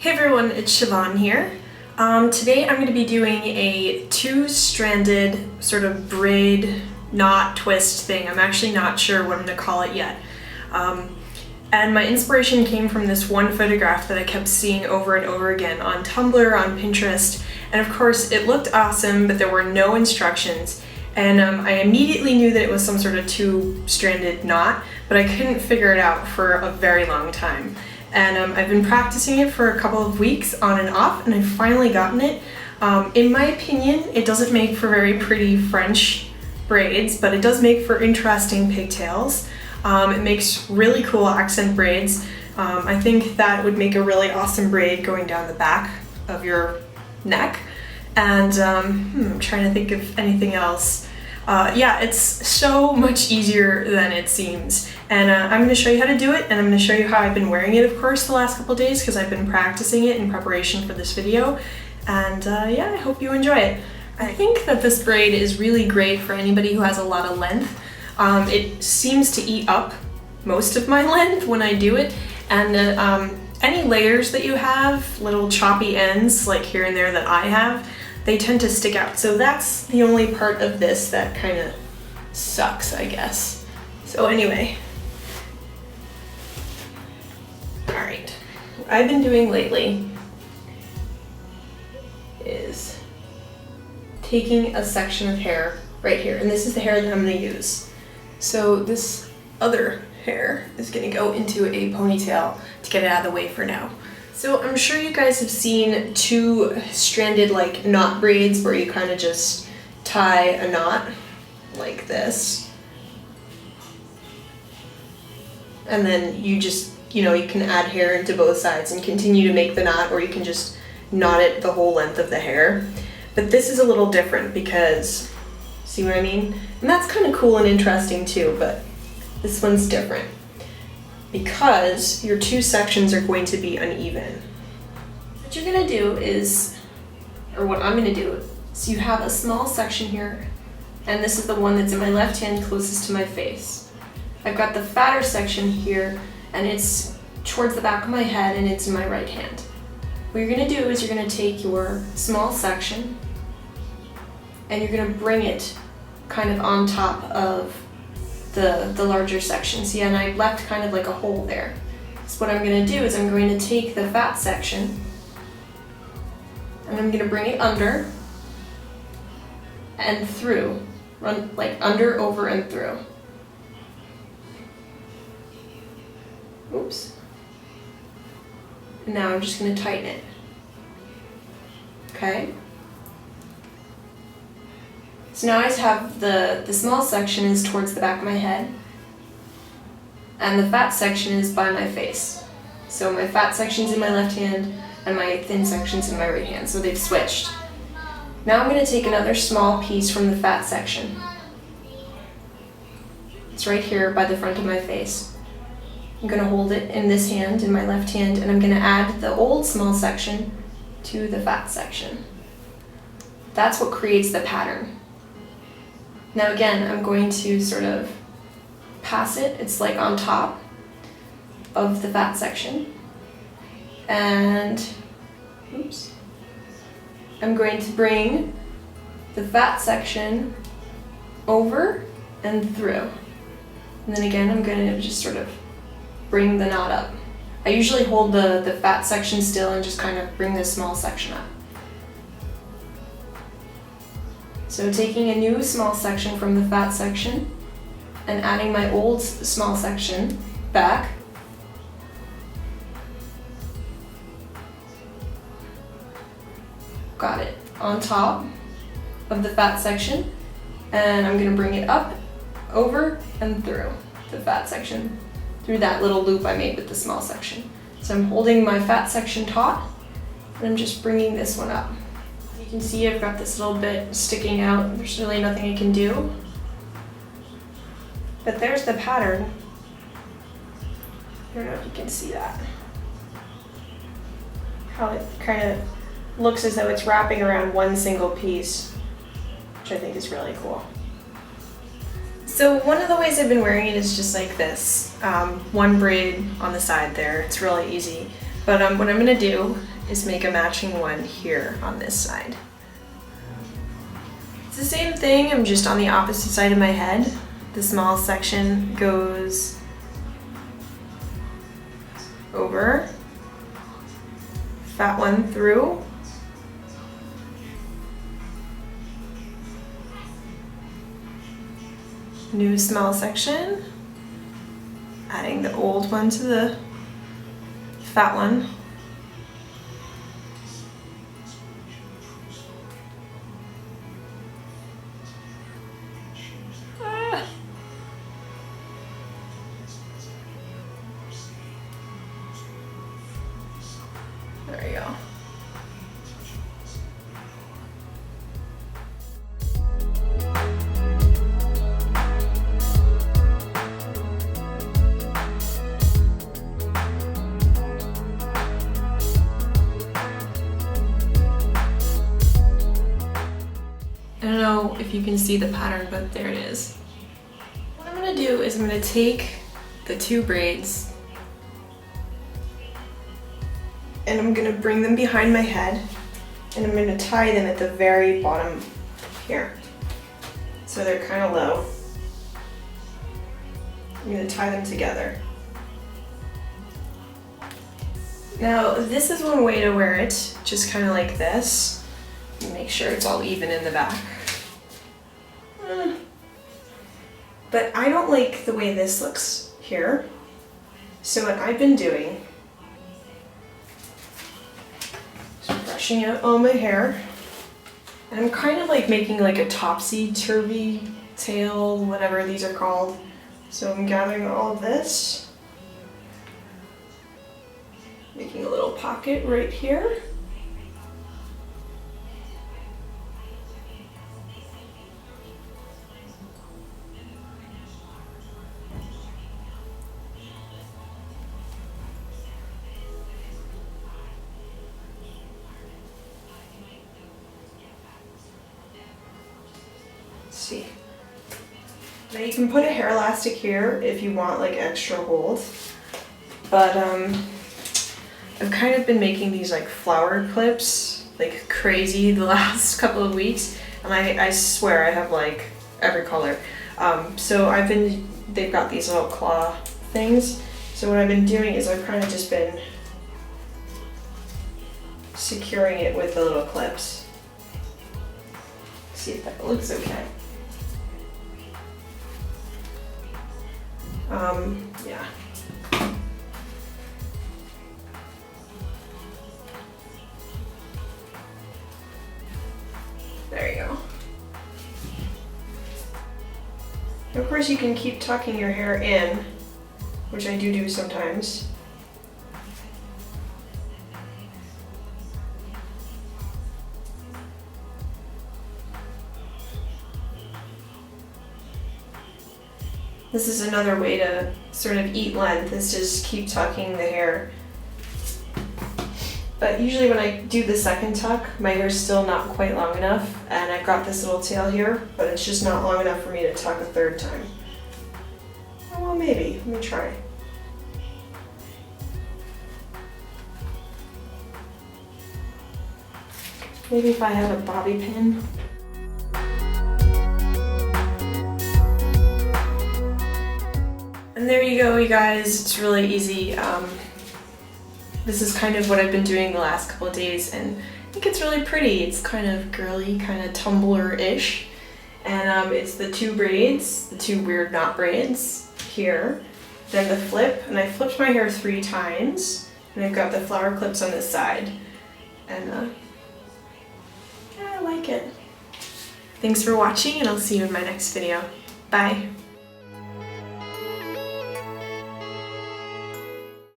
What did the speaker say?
Hey everyone, it's Siobhan here. Today I'm going to be doing a two-stranded sort of braid knot twist thing. I'm actually not sure what I'm going to call it yet. And my inspiration came from this one photograph that I kept seeing over and over again on Tumblr, on Pinterest, and of course it looked awesome, but there were no instructions. And I immediately knew that it was some sort of two-stranded knot, but I couldn't figure it out for a very long time. And I've been practicing it for a couple of weeks on and off, and I've finally gotten it. In my opinion, it doesn't make for very pretty French braids, but it does make for interesting pigtails. It makes really cool accent braids. I think that would make a really awesome braid going down the back of your neck. And I'm trying to think of anything else. Yeah, it's so much easier than it seems. And I'm going to show you how to do it, and I'm going to show you how I've been wearing it, of course, the last couple days, because I've been practicing it in preparation for this video. And yeah, I hope you enjoy it. I think that this braid is really great for anybody who has a lot of length. It seems to eat up most of my length when I do it, and any layers that you have, little choppy ends like here and there that I have, they tend to stick out. So that's the only part of this that kind of sucks, I guess. So anyway. Alright, what I've been doing lately is taking a section of hair right here, and this is the hair that I'm going to use. So this other hair is going to go into a ponytail to get it out of the way for now. So I'm sure you guys have seen two-stranded like knot braids where you kind of just tie a knot like this. And then you just, you know, you can add hair into both sides and continue to make the knot, or you can just knot it the whole length of the hair. But this is a little different because, see what I mean? And that's kind of cool and interesting too, but this one's different because your two sections are going to be uneven. What you're gonna do is, or what I'm gonna do, is you have a small section here, and this is the one that's in my left hand closest to my face. I've got the fatter section here, and it's towards the back of my head, and it's in my right hand. What you're gonna do is you're gonna take your small section, and you're gonna bring it kind of on top of the larger section. See, and I left kind of like a hole there. So what I'm going to do is I'm going to take the fat section and I'm going to bring it under and through. Run like under, over, and through. Oops. And now I'm just going to tighten it. Okay? So now I have the small section is towards the back of my head, and the fat section is by my face. So my fat section's in my left hand, and my thin section's in my right hand, so they've switched. Now I'm going to take another small piece from the fat section. It's right here by the front of my face. I'm going to hold it in this hand, in my left hand, and I'm going to add the old small section to the fat section. That's what creates the pattern. Now again, I'm going to sort of pass it, it's like on top of the fat section, and oops, I'm going to bring the fat section over and through. And then again, I'm going to just sort of bring the knot up. I usually hold the fat section still and just kind of bring the small section up. So taking a new small section from the fat section and adding my old small section back. Got it on top of the fat section, and I'm going to bring it up, over, and through the fat section, through that little loop I made with the small section. So I'm holding my fat section taut, and I'm just bringing this one up. You can see I've got this little bit sticking out. There's really nothing I can do. But there's the pattern. I don't know if you can see that. How it kind of looks as though it's wrapping around one single piece, which I think is really cool. So one of the ways I've been wearing it is just like this. One braid on the side there. It's really easy. But what I'm going to do is make a matching one here on this side. It's the same thing, I'm just on the opposite side of my head. The small section goes over, fat one through, new small section, adding the old one to the fat one. There we go. I don't know if you can see the pattern, but there it is. What I'm gonna do is I'm gonna take the two braids and I'm gonna bring them behind my head and I'm gonna tie them at the very bottom here. So they're kind of low. I'm gonna tie them together. Now this is one way to wear it, just kind of like this. Make sure it's all even in the back. But I don't like the way this looks here. So what I've been doing is brushing out all my hair. And I'm kind of like making like a topsy-turvy tail, whatever these are called. So I'm gathering all of this, making a little pocket right here. See. Now you can put a hair elastic here if you want like extra hold, but I've kind of been making these like flower clips like crazy the last couple of weeks, and I swear I have like every color. So they've got these little claw things, so what I've been doing is I've kind of just been securing it with the little clips. See if that looks okay. Yeah. There you go. And of course you can keep tucking your hair in, which I do sometimes. This is another way to sort of eat length, is just keep tucking the hair. But usually when I do the second tuck, my hair's still not quite long enough, and I've got this little tail here, but it's just not long enough for me to tuck a third time. Oh, well, maybe. Let me try. Maybe if I had a bobby pin. And there you go, you guys. It's really easy. This is kind of what I've been doing the last couple of days, and I think it's really pretty. It's kind of girly, kind of tumbler-ish. And it's the two braids, the two weird knot braids here, then the flip, and I flipped my hair 3 times, and I've got the flower clips on this side. And yeah, I like it. Thanks for watching, and I'll see you in my next video. Bye.